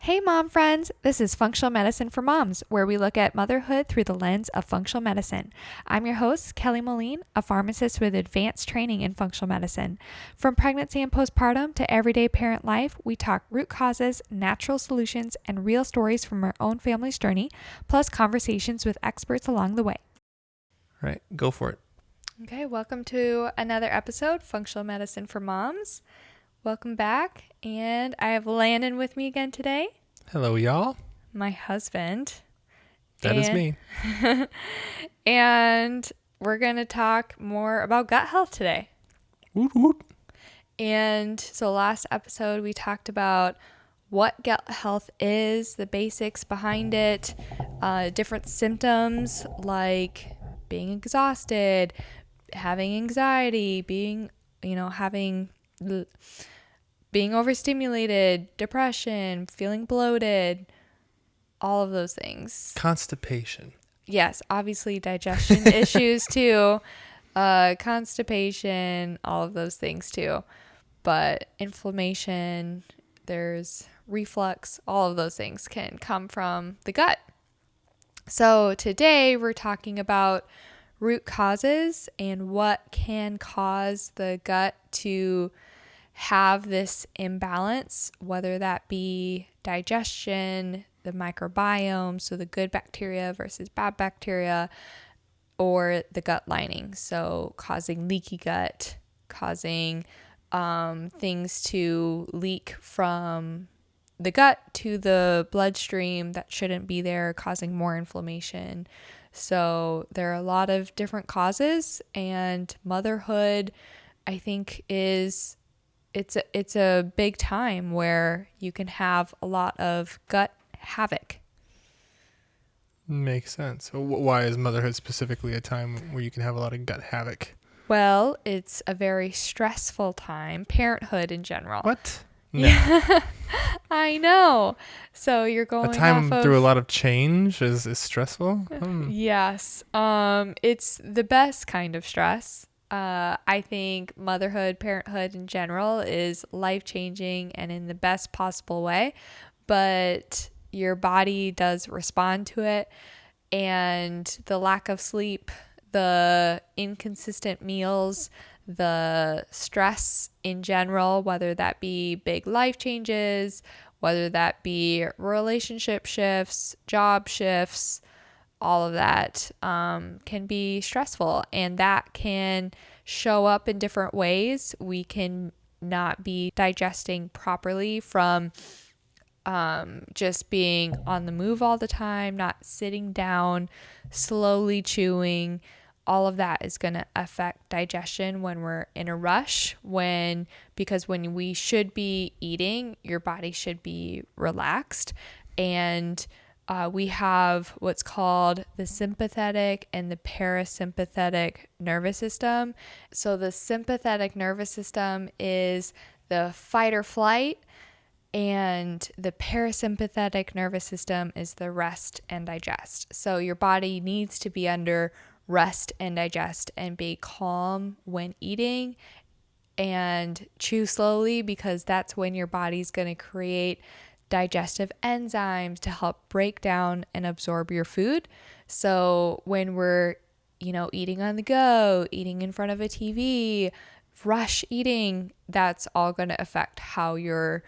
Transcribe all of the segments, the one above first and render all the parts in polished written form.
Hey mom friends, this is Functional Medicine for Moms, where we look at motherhood through the lens of functional medicine. I'm your host, Kelly Moline, a pharmacist with advanced training in functional medicine. From pregnancy and postpartum to everyday parent life, we talk root causes, natural solutions, and real stories from our own family's journey, plus conversations with experts along the way. All right, go for it. Okay, welcome to another episode, Functional Medicine for Moms. Welcome back, and I have Landon with me again today. Hello, y'all. My husband. That is me. And we're going to talk more about gut health today. Woot woot. And so last episode, we talked about what gut health is, the basics behind it, different symptoms like being exhausted, having anxiety, being overstimulated, depression, feeling bloated, all of those things. Constipation. Yes, obviously digestion issues too, constipation, all of those things too. But inflammation, there's reflux, all of those things can come from the gut. So today we're talking about root causes and what can cause the gut to have this imbalance, whether that be digestion, the microbiome, so the good bacteria versus bad bacteria, or the gut lining, so causing leaky gut, causing things to leak from the gut to the bloodstream that shouldn't be there, causing more inflammation. So there are a lot of different causes, and motherhood, I think, it's a big time where you can have a lot of gut havoc. Makes sense. So why is motherhood specifically a time where you can have a lot of gut havoc? Well, it's a very stressful time, parenthood in general. What? No. Yeah, I know. So you're going a time off through a lot of change is stressful? Yes. It's the best kind of stress. I think motherhood, parenthood in general is life-changing and in the best possible way, but your body does respond to it, and the lack of sleep, the inconsistent meals, the stress in general, whether that be big life changes, whether that be relationship shifts, job shifts, all of that can be stressful, and that can show up in different ways. We can not be digesting properly from just being on the move all the time, not sitting down, slowly chewing. All of that is going to affect digestion when we're in a rush, because when we should be eating, your body should be relaxed. And we have what's called the sympathetic and the parasympathetic nervous system. So the sympathetic nervous system is the fight or flight, and the parasympathetic nervous system is the rest and digest. So your body needs to be under rest and digest and be calm when eating and chew slowly, because that's when your body's going to create digestive enzymes to help break down and absorb your food. So when we're, eating on the go, eating in front of a TV, rush eating, that's all going to affect how your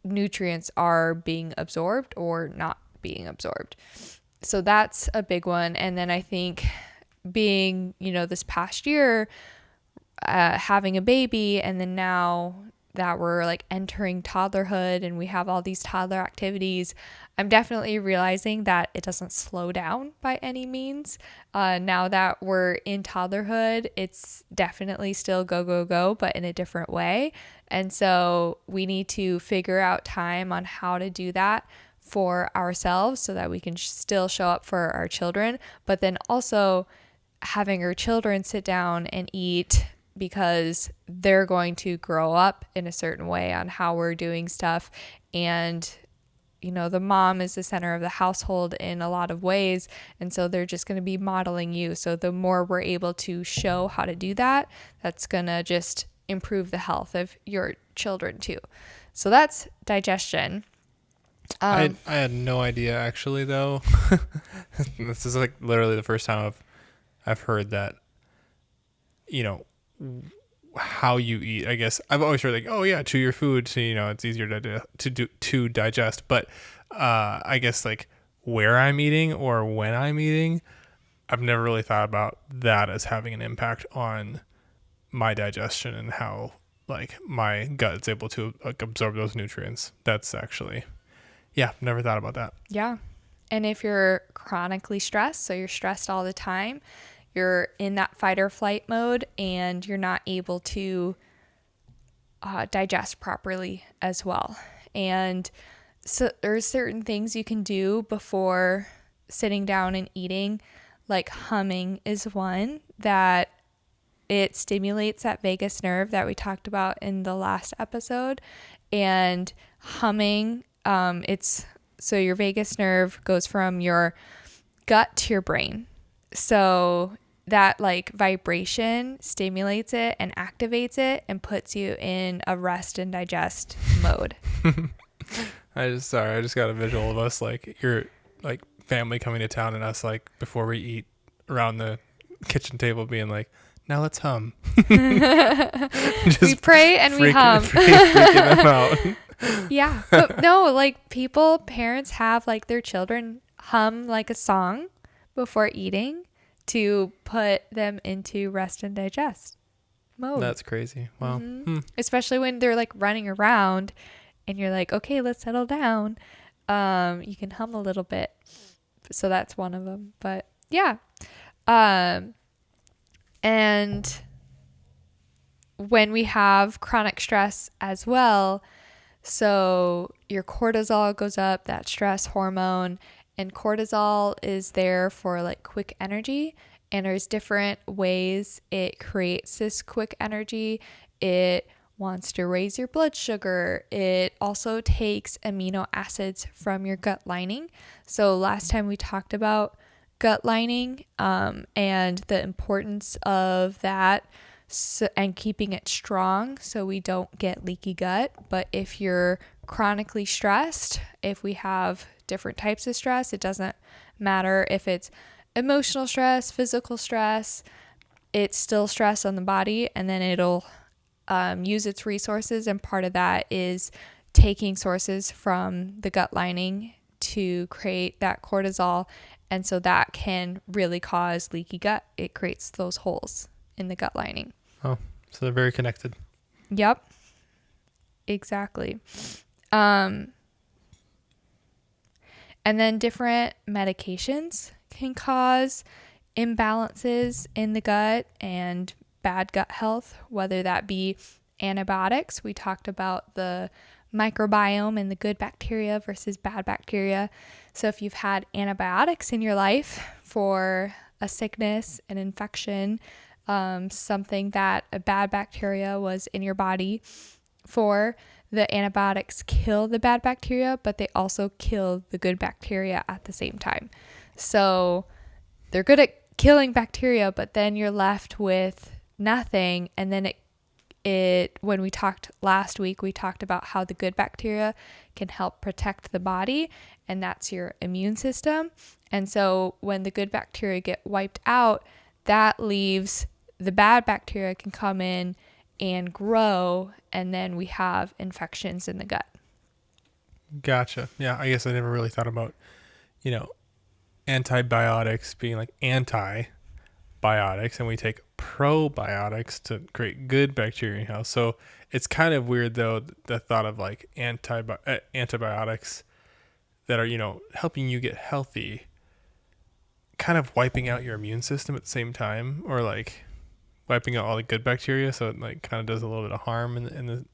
nutrients are being absorbed or not being absorbed. So that's a big one. And then I think being, this past year, having a baby, and then now that we're like entering toddlerhood and we have all these toddler activities, I'm definitely realizing that it doesn't slow down by any means. Now that we're in toddlerhood, it's definitely still go, go, go, but in a different way. And so we need to figure out time on how to do that for ourselves so that we can still show up for our children, but then also having our children sit down and eat, because they're going to grow up in a certain way on how we're doing stuff. And, the mom is the center of the household in a lot of ways. And so they're just going to be modeling you. So the more we're able to show how to do that, that's going to just improve the health of your children too. So that's digestion. I had no idea actually though. This is like literally the first time I've heard that, you know, how you eat. I guess I've always heard like, oh yeah, chew your food so it's easier to digest. But I guess like where I'm eating or when I'm eating, I've never really thought about that as having an impact on my digestion and how like my gut is able to like absorb those nutrients. That's actually, yeah, never thought about that. Yeah. And if you're chronically stressed, so you're stressed all the time, you're in that fight or flight mode and you're not able to digest properly as well. And so there's certain things you can do before sitting down and eating, like humming is one that it stimulates that vagus nerve that we talked about in the last episode. And humming, it's so your vagus nerve goes from your gut to your brain. So that like vibration stimulates it and activates it and puts you in a rest and digest mode. I just got a visual of us like your like family coming to town and us like before we eat around the kitchen table being like, now let's hum. We pray and we hum. Freaking them out. Yeah. But no, like parents have like their children hum like a song before eating to put them into rest and digest mode. That's crazy. Wow. Mm-hmm. Especially when they're like running around and you're like, okay, let's settle down. You can hum a little bit. So that's one of them. But yeah. And when we have chronic stress as well, so your cortisol goes up, that stress hormone, and cortisol is there for like quick energy. And there's different ways it creates this quick energy. It wants to raise your blood sugar. It also takes amino acids from your gut lining. So last time we talked about gut lining and the importance of that and keeping it strong so we don't get leaky gut. But if you're chronically stressed, if we have different types of stress, it doesn't matter if it's emotional stress, physical stress, it's still stress on the body, and then it'll use its resources. And part of that is taking sources from the gut lining to create that cortisol. And so that can really cause leaky gut. It creates those holes in the gut lining. Oh, so they're very connected. Yep. Exactly. And then different medications can cause imbalances in the gut and bad gut health, whether that be antibiotics. We talked about the microbiome and the good bacteria versus bad bacteria. So if you've had antibiotics in your life for a sickness, an infection, something that a bad bacteria was in your body for, the antibiotics kill the bad bacteria, but they also kill the good bacteria at the same time. So they're good at killing bacteria, but then you're left with nothing. And then when we talked last week, we talked about how the good bacteria can help protect the body, and that's your immune system. And so when the good bacteria get wiped out, that leaves the bad bacteria can come in and grow, and then we have infections in the gut. Gotcha. Yeah, I guess I never really thought about, antibiotics being like antibiotics, and we take probiotics to create good bacteria in health. So it's kind of weird though, the thought of like antibiotics that are, helping you get healthy, kind of wiping out your immune system at the same time, or like wiping out all the good bacteria, so it like kind of does a little bit of harm at the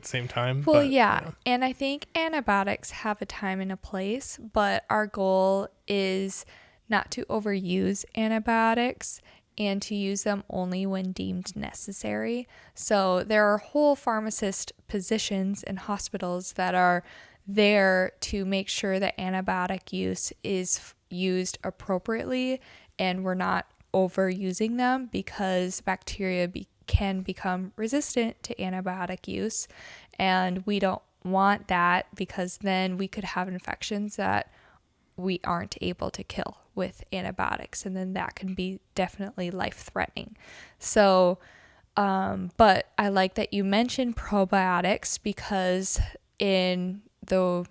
same time. Well, yeah. And I think antibiotics have a time and a place, but our goal is not to overuse antibiotics and to use them only when deemed necessary. So there are whole pharmacist positions in hospitals that are there to make sure that antibiotic use is used appropriately and we're not overusing them, because bacteria can become resistant to antibiotic use, and we don't want that, because then we could have infections that we aren't able to kill with antibiotics. And then that can be definitely life-threatening. So, but I like that you mentioned probiotics, because in the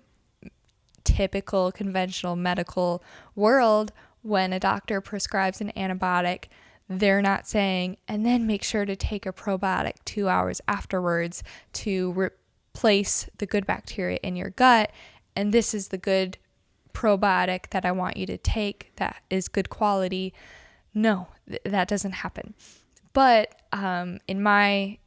typical conventional medical world, when a doctor prescribes an antibiotic, they're not saying, and then make sure to take a probiotic 2 hours afterwards to replace the good bacteria in your gut. And this is the good probiotic that I want you to take that is good quality. No, that doesn't happen. But in my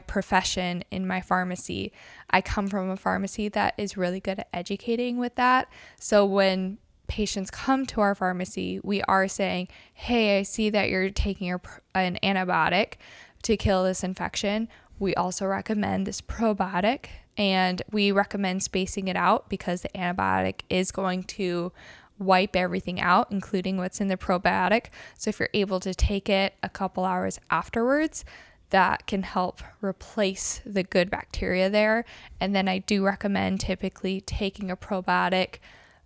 profession, in my pharmacy, I come from a pharmacy that is really good at educating with that. So when patients come to our pharmacy, we are saying, hey, I see that you're taking an antibiotic to kill this infection. We also recommend this probiotic, and we recommend spacing it out because the antibiotic is going to wipe everything out, including what's in the probiotic. So if you're able to take it a couple hours afterwards, that can help replace the good bacteria there. And then I do recommend typically taking a probiotic,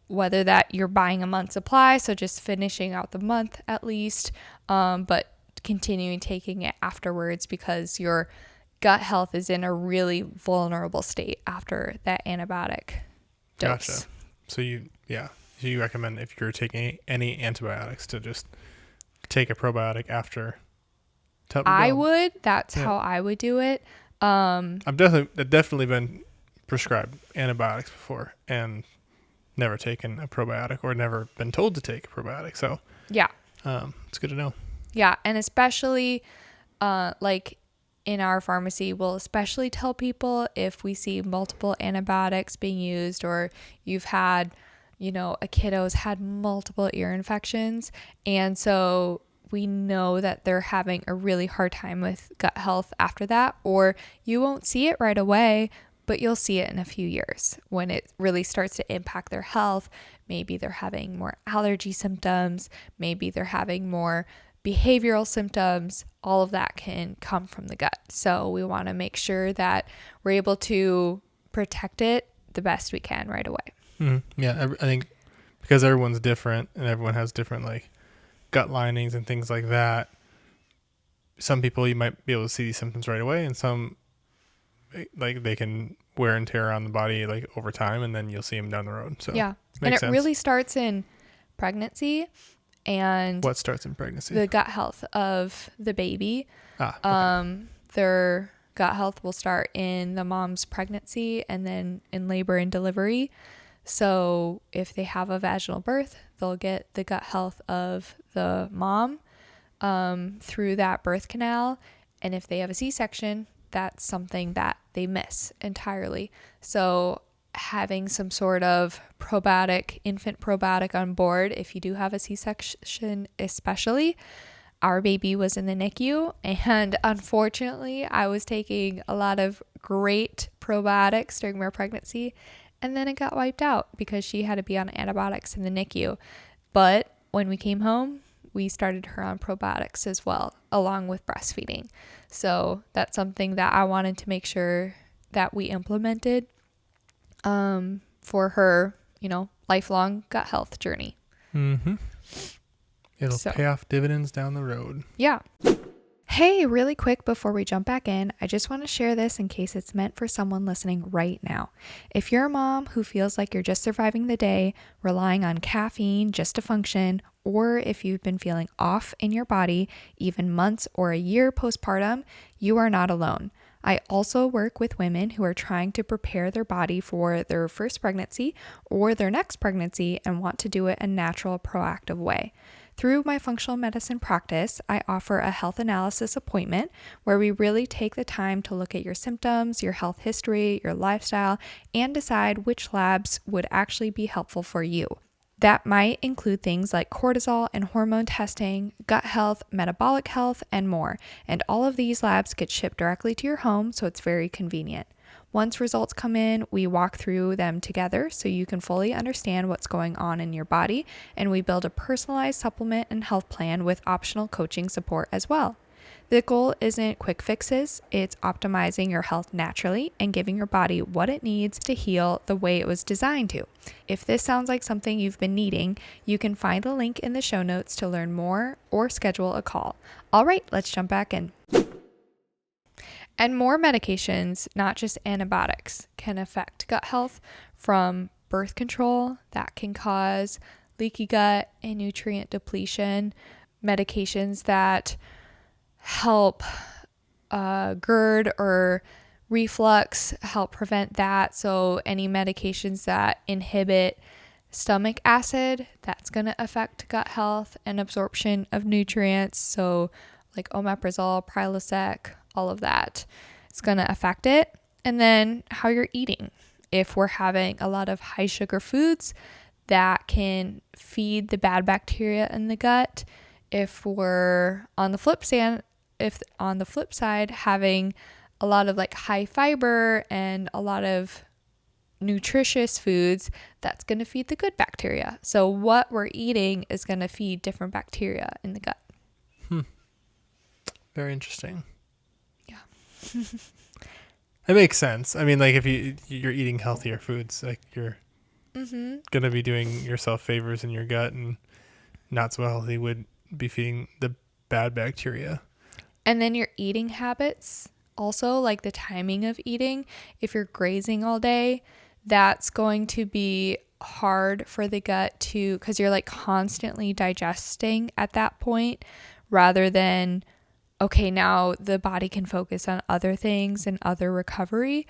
whether that you're buying a month's supply, so just finishing out the month at least, but continuing taking it afterwards, because your gut health is in a really vulnerable state after that antibiotic dose. Gotcha. So you recommend, if you're taking any antibiotics, to just take a probiotic after? I would. That's how I would do it. I've definitely been prescribed antibiotics before and never taken a probiotic, or never been told to take a probiotic. So yeah, it's good to know. Yeah, and especially like in our pharmacy, we'll especially tell people if we see multiple antibiotics being used, or you've had, a kiddo's had multiple ear infections, and so we know that they're having a really hard time with gut health after that, or you won't see it right away, but you'll see it in a few years when it really starts to impact their health. Maybe they're having more allergy symptoms, maybe they're having more behavioral symptoms. All of that can come from the gut. So we want to make sure that we're able to protect it the best we can right away. Mm-hmm. Yeah, I think because everyone's different and everyone has different gut linings and things like that, some people you might be able to see these symptoms right away, and some they can wear and tear on the body over time, and then you'll see them down the road. So yeah, and it really starts in pregnancy. And what starts in pregnancy? The gut health of the baby. Okay. Their gut health will start in the mom's pregnancy and then in labor and delivery. So if they have a vaginal birth, they'll get the gut health of the mom through that birth canal. And if they have a C-section, that's something that they miss entirely. So having some sort of infant probiotic on board, if you do have a C-section especially. Our baby was in the NICU, and unfortunately I was taking a lot of great probiotics during my pregnancy, and then it got wiped out because she had to be on antibiotics in the NICU. But when we came home, we started her on probiotics as well, along with breastfeeding. So that's something that I wanted to make sure that we implemented for her, lifelong gut health journey. Mm-hmm. It'll pay off dividends down the road. Yeah. Hey, really quick before we jump back in, I just want to share this in case it's meant for someone listening right now. If you're a mom who feels like you're just surviving the day, relying on caffeine just to function, or if you've been feeling off in your body, even months or a year postpartum, you are not alone. I also work with women who are trying to prepare their body for their first pregnancy or their next pregnancy and want to do it a natural, proactive way. Through my functional medicine practice, I offer a health analysis appointment where we really take the time to look at your symptoms, your health history, your lifestyle, and decide which labs would actually be helpful for you. That might include things like cortisol and hormone testing, gut health, metabolic health, and more. And all of these labs get shipped directly to your home, so it's very convenient. Once results come in, we walk through them together so you can fully understand what's going on in your body, and we build a personalized supplement and health plan with optional coaching support as well. The goal isn't quick fixes, it's optimizing your health naturally and giving your body what it needs to heal the way it was designed to. If this sounds like something you've been needing, you can find a link in the show notes to learn more or schedule a call. All right, let's jump back in. And more medications, not just antibiotics, can affect gut health, from birth control that can cause leaky gut and nutrient depletion, medications that help GERD or reflux help prevent that. So any medications that inhibit stomach acid, that's going to affect gut health and absorption of nutrients. So like omeprazole, Prilosec, all of that is going to affect it. And then how you're eating. If we're having a lot of high sugar foods, that can feed the bad bacteria in the gut. If we're on the flip side, having a lot of like high fiber and a lot of nutritious foods, that's going to feed the good bacteria. So what we're eating is going to feed different bacteria in the gut. Very interesting. Yeah. It makes sense. I mean, like if you're eating healthier foods, like you're going to be doing yourself favors in your gut, and not so healthy would be feeding the bad bacteria. And then your eating habits, also like the timing of eating. If you're grazing all day, that's going to be hard for the gut to, because you're like constantly digesting at that point, rather than, okay, now the body can focus on other things and other recovery.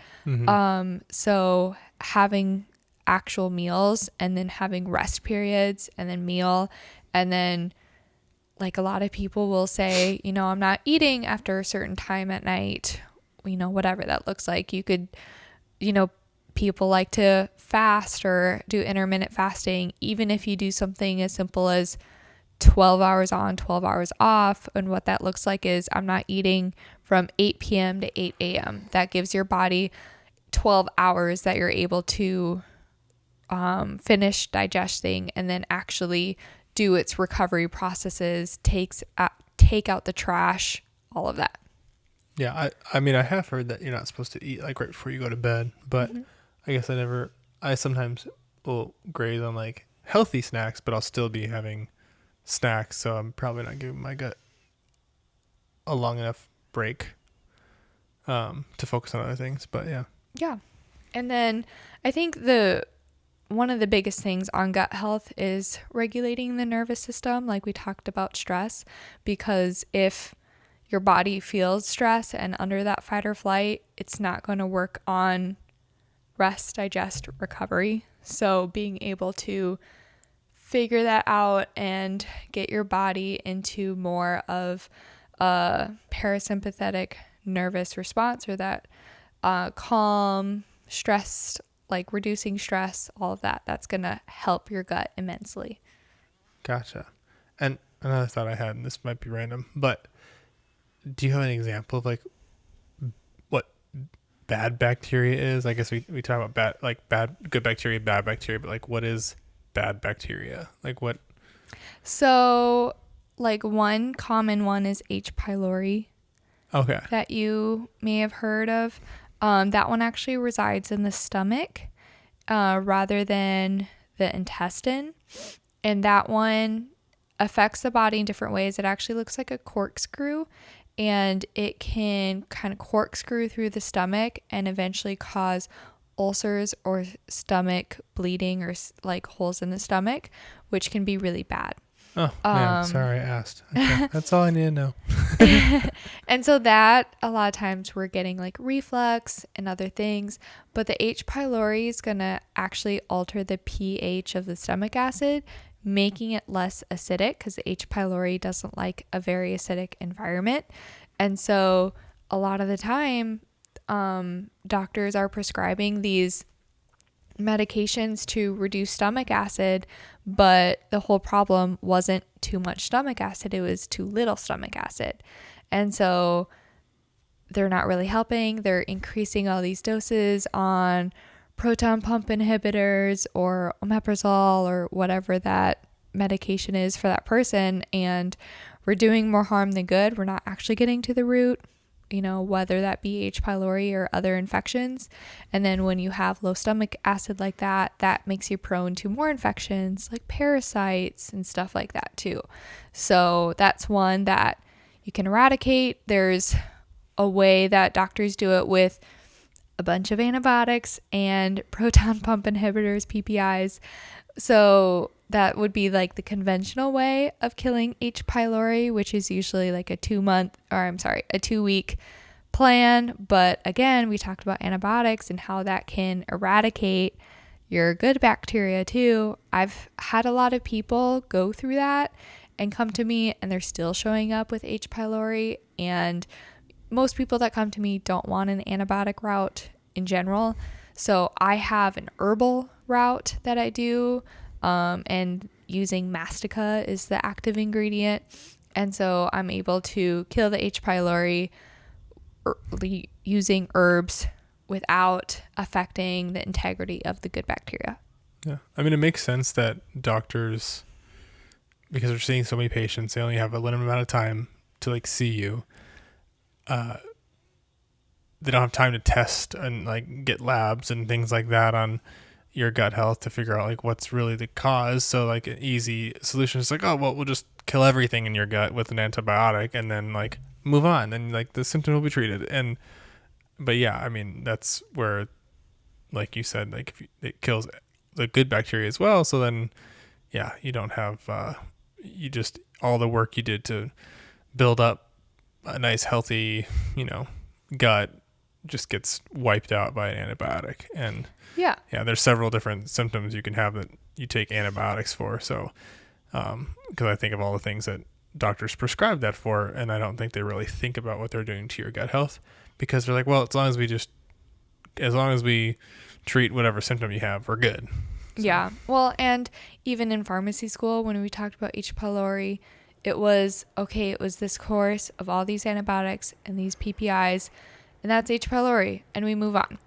So having actual meals and then having rest periods and then meal, and then like a lot of people will say, I'm not eating after a certain time at night, whatever that looks like. You could, people like to fast or do intermittent fasting, even if you do something as simple as 12 hours on, 12 hours off. And what that looks like is I'm not eating from 8 p.m. to 8 a.m. That gives your body 12 hours that you're able to finish digesting and then actually do its recovery processes, take out the trash, all of that. Yeah, I mean, I have heard that you're not supposed to eat like right before you go to bed, but I guess I sometimes will graze on like healthy snacks, but I'll still be having snacks, so I'm probably not giving my gut a long enough break to focus on other things. But yeah. And then I think one of the biggest things on gut health is regulating the nervous system, like we talked about stress, because if your body feels stress and under that fight or flight, it's not going to work on rest, digest, recovery. So being able to figure that out and get your body into more of a parasympathetic nervous response, or that calm, stress, like reducing stress, all of that, that's going to help your gut immensely. Gotcha. And another thought I had, and this might be random, but do you have an example of like what bad bacteria is? I guess we talk about good bacteria, bad bacteria, but like what is bad bacteria? Like what? So like one common one is H. pylori. Okay. That you may have heard of. That one actually resides in the stomach rather than the intestine. And that one affects the body in different ways. It actually looks like a corkscrew, and it can kind of corkscrew through the stomach and eventually cause ulcers or stomach bleeding or like holes in the stomach, which can be really bad. Oh, man, sorry I asked. Okay. That's all I need to know. And so that a lot of times we're getting like reflux and other things, but the H. pylori is going to actually alter the pH of the stomach acid, making it less acidic, because the H. pylori doesn't like a very acidic environment. And so a lot of the time, doctors are prescribing these medications to reduce stomach acid, but the whole problem wasn't too much stomach acid, it was too little stomach acid. And so they're not really helping. They're increasing all these doses on proton pump inhibitors or omeprazole or whatever that medication is for that person, and we're doing more harm than good. We're not actually getting to the root, whether that be H. pylori or other infections. And then when you have low stomach acid like that, that makes you prone to more infections like parasites and stuff like that too. So that's one that you can eradicate. There's a way that doctors do it with a bunch of antibiotics and proton pump inhibitors, PPIs. So that would be like the conventional way of killing H. pylori, which is usually like a 2-week plan. But again, we talked about antibiotics and how that can eradicate your good bacteria too. I've had a lot of people go through that and come to me and they're still showing up with H. pylori. And most people that come to me don't want an antibiotic route in general. So I have an herbal route that I do, and using mastica is the active ingredient. And so I'm able to kill the H. pylori using herbs without affecting the integrity of the good bacteria. Yeah. I mean, it makes sense that doctors, because they're seeing so many patients, they only have a limited amount of time to like see you. They don't have time to test and like get labs and things like that on your gut health to figure out like what's really the cause. So like an easy solution is like, oh, well, we'll just kill everything in your gut with an antibiotic and then like move on. And like the symptom will be treated. But yeah, I mean, that's where, like you said, like if it kills the good bacteria as well. So then, yeah, you don't have, all the work you did to build up a nice, healthy, gut just gets wiped out by an antibiotic. And yeah, there's several different symptoms you can have that you take antibiotics for. So, because I think of all the things that doctors prescribe that for, and I don't think they really think about what they're doing to your gut health, because they're like, well, as long as we treat whatever symptom you have, we're good. So. Yeah. Well, and even in pharmacy school, when we talked about H. pylori, it was this course of all these antibiotics and these PPIs, and that's H. pylori, and we move on.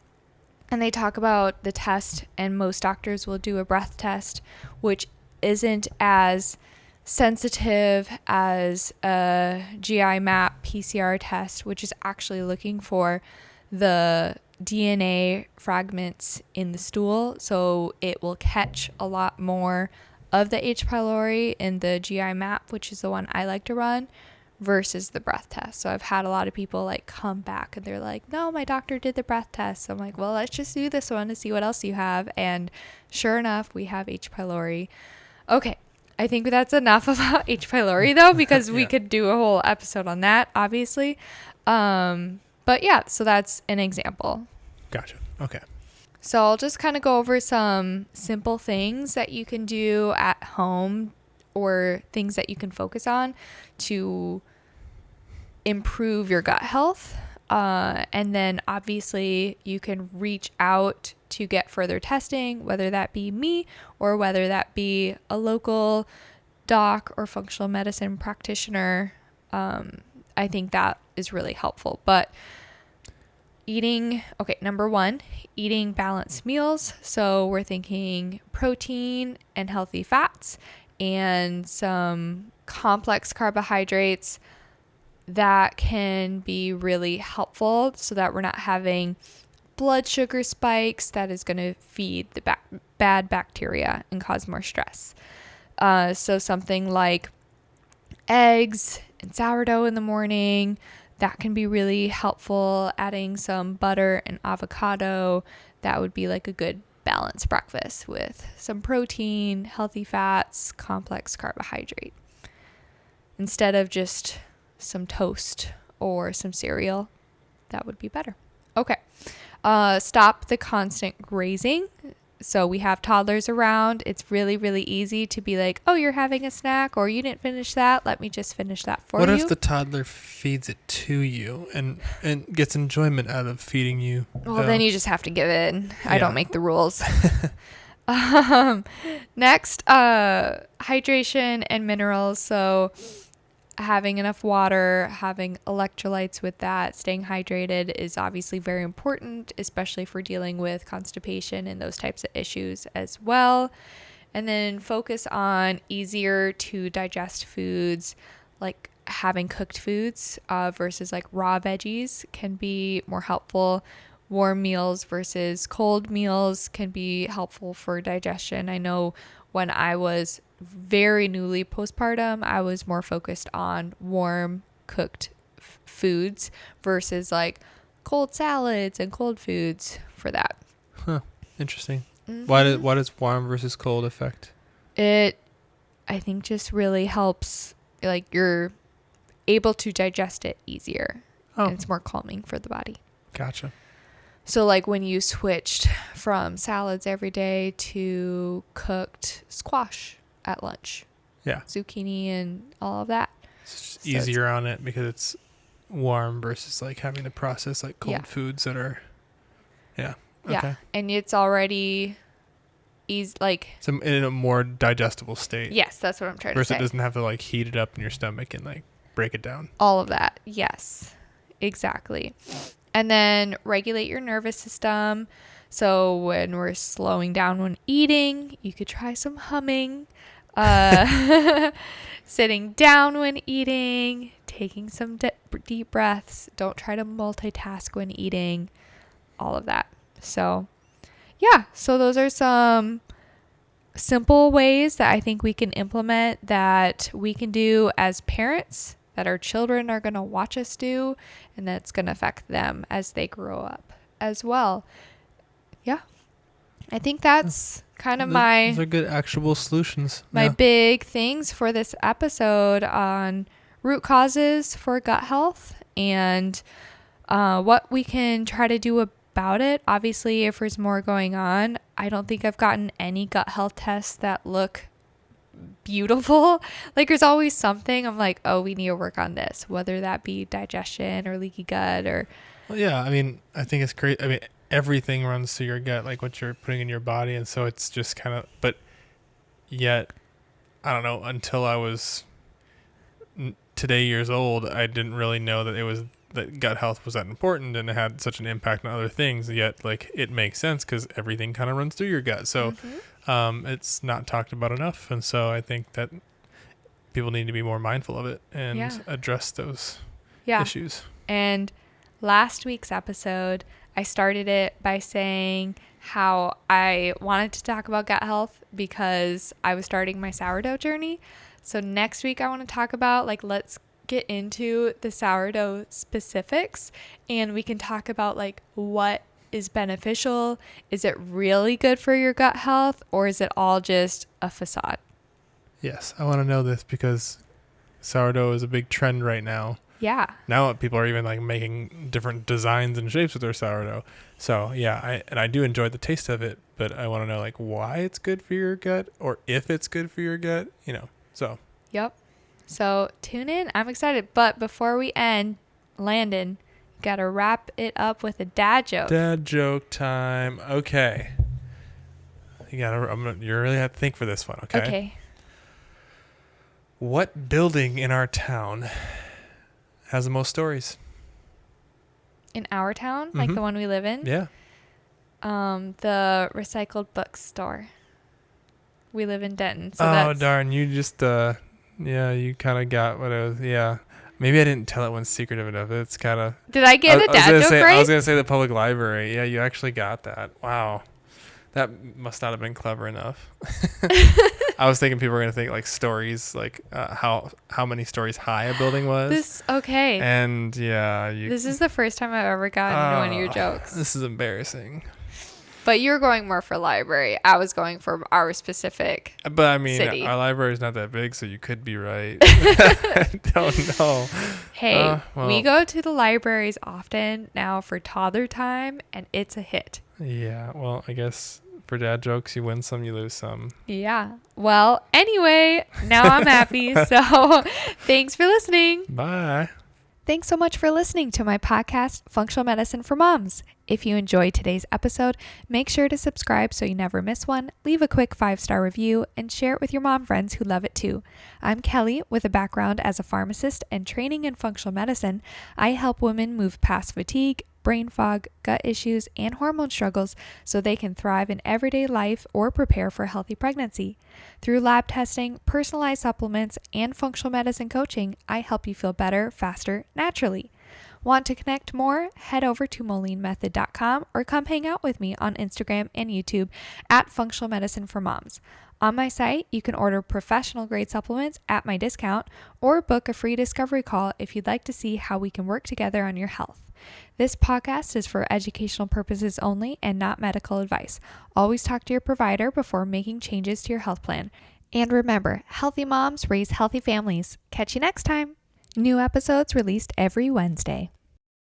And they talk about the test, and most doctors will do a breath test, which isn't as sensitive as a GI map PCR test, which is actually looking for the DNA fragments in the stool. So it will catch a lot more of the H. pylori in the GI map, which is the one I like to run, versus the breath test. So I've had a lot of people like come back and they're like, no, my doctor did the breath test. So I'm like, well, let's just do this one to see what else you have. And sure enough, we have H. pylori. Okay. I think that's enough about H. pylori though, because we could do a whole episode on that, obviously. But yeah, so that's an example. Gotcha. Okay. So I'll just kind of go over some simple things that you can do at home or things that you can focus on to improve your gut health. And then obviously you can reach out to get further testing, whether that be me or whether that be a local doc or functional medicine practitioner. I think that is really helpful. But number one, eating balanced meals. So we're thinking protein and healthy fats and some complex carbohydrates that can be really helpful so that we're not having blood sugar spikes that is going to feed the bad bacteria and cause more stress. So something like eggs and sourdough in the morning, that can be really helpful. Adding some butter and avocado, that would be like a good balanced breakfast with some protein, healthy fats, complex carbohydrate, instead of just some toast or some cereal. That would be better. Okay. Stop the constant grazing. So we have toddlers around. It's really, really easy to be like, oh, you're having a snack or you didn't finish that. Let me just finish that for you. What if the toddler feeds it to you and gets enjoyment out of feeding you? Well, then you just have to give in. I don't make the rules. Next, hydration and minerals. So having enough water, having electrolytes with that, staying hydrated is obviously very important, especially for dealing with constipation and those types of issues as well. And then focus on easier to digest foods like having cooked foods versus like raw veggies can be more helpful. Warm meals versus cold meals can be helpful for digestion. I know when I was very newly postpartum, I was more focused on warm cooked foods versus like cold salads and cold foods for that. Huh. Interesting. Mm-hmm. Why does warm versus cold affect? It, I think, just really helps, like, you're able to digest it easier. Oh. And it's more calming for the body. Gotcha. So like when you switched from salads every day to cooked squash at lunch. Yeah. Zucchini and all of that. It's just easier on it because it's warm versus like having to process like cold foods that are, yeah. Okay. Yeah. And it's already like. So in a more digestible state. Yes, that's what I'm trying to say. Versus it doesn't have to like heat it up in your stomach and like break it down. All of that. Yes, exactly. And then regulate your nervous system. So when we're slowing down when eating, you could try some humming, sitting down when eating, taking some deep breaths. Don't try to multitask when eating, all of that. So yeah, so those are some simple ways that I think we can implement that we can do as parents, that our children are going to watch us do, and that's going to affect them as they grow up as well. Yeah. I think that's kind of those are good actual solutions. My big things for this episode on root causes for gut health and what we can try to do about it. Obviously, if there's more going on, I don't think I've gotten any gut health tests that look beautiful. Like there's always something I'm like, oh, we need to work on this, whether that be digestion or leaky gut or. Well, yeah, I mean, I think it's great. I mean, everything runs through your gut, like what you're putting in your body, and so it's just kind of. But yet, I don't know. Until I was today years old, I didn't really know that gut health was that important, and it had such an impact on other things. Yet, like it makes sense because everything kind of runs through your gut. So. It's not talked about enough, and so I think that people need to be more mindful of it and address those issues. And last week's episode, I started it by saying how I wanted to talk about gut health because I was starting my sourdough journey. So next week I want to talk about, like, let's get into the sourdough specifics, and we can talk about like what is beneficial. Is it really good for your gut health, or is it all just a facade? Yes, I want to know this because sourdough is a big trend right now. Yeah. Now people are even like making different designs and shapes with their sourdough. So yeah, I do enjoy the taste of it, but I want to know like why it's good for your gut, or if it's good for your gut, so. Yep. So tune in. I'm excited. But before we end, Landon, gotta wrap it up with a dad joke. Dad joke time. Okay. You really have to think for this one, okay? Okay. What building in our town has the most stories? In our town? Mm-hmm. Like the one we live in? Yeah. The recycled bookstore. We live in Denton. So darn. You just, you kind of got what it was. Yeah. Maybe I didn't tell it one secretive enough. It's kind of. Did I get a dad joke right? I was going to say the public library. Yeah, you actually got that. Wow. That must not have been clever enough. I was thinking people were going to think like stories, like how many stories high a building was. Okay. And yeah. This is the first time I've ever gotten one of your jokes. This is embarrassing. But you're going more for library. I was going for our specific But I mean, city. Our library is not that big, so you could be right. I don't know. Hey, we go to the libraries often now for toddler time, and it's a hit. Yeah, well, I guess for dad jokes, you win some, you lose some. Yeah. Well, anyway, now I'm happy. So thanks for listening. Bye. Thanks so much for listening to my podcast, Functional Medicine for Moms. If you enjoyed today's episode, make sure to subscribe so you never miss one, leave a quick 5-star review, and share it with your mom friends who love it too. I'm Kelly with a background as a pharmacist and training in functional medicine. I help women move past fatigue, brain fog, gut issues, and hormone struggles so they can thrive in everyday life or prepare for a healthy pregnancy. Through lab testing, personalized supplements, and functional medicine coaching, I help you feel better, faster, naturally. Want to connect more? Head over to MolineMethod.com or come hang out with me on Instagram and YouTube at Functional Medicine for Moms. On my site, you can order professional grade supplements at my discount or book a free discovery call if you'd like to see how we can work together on your health. This podcast is for educational purposes only and not medical advice. Always talk to your provider before making changes to your health plan. And remember, healthy moms raise healthy families. Catch you next time. New episodes released every Wednesday.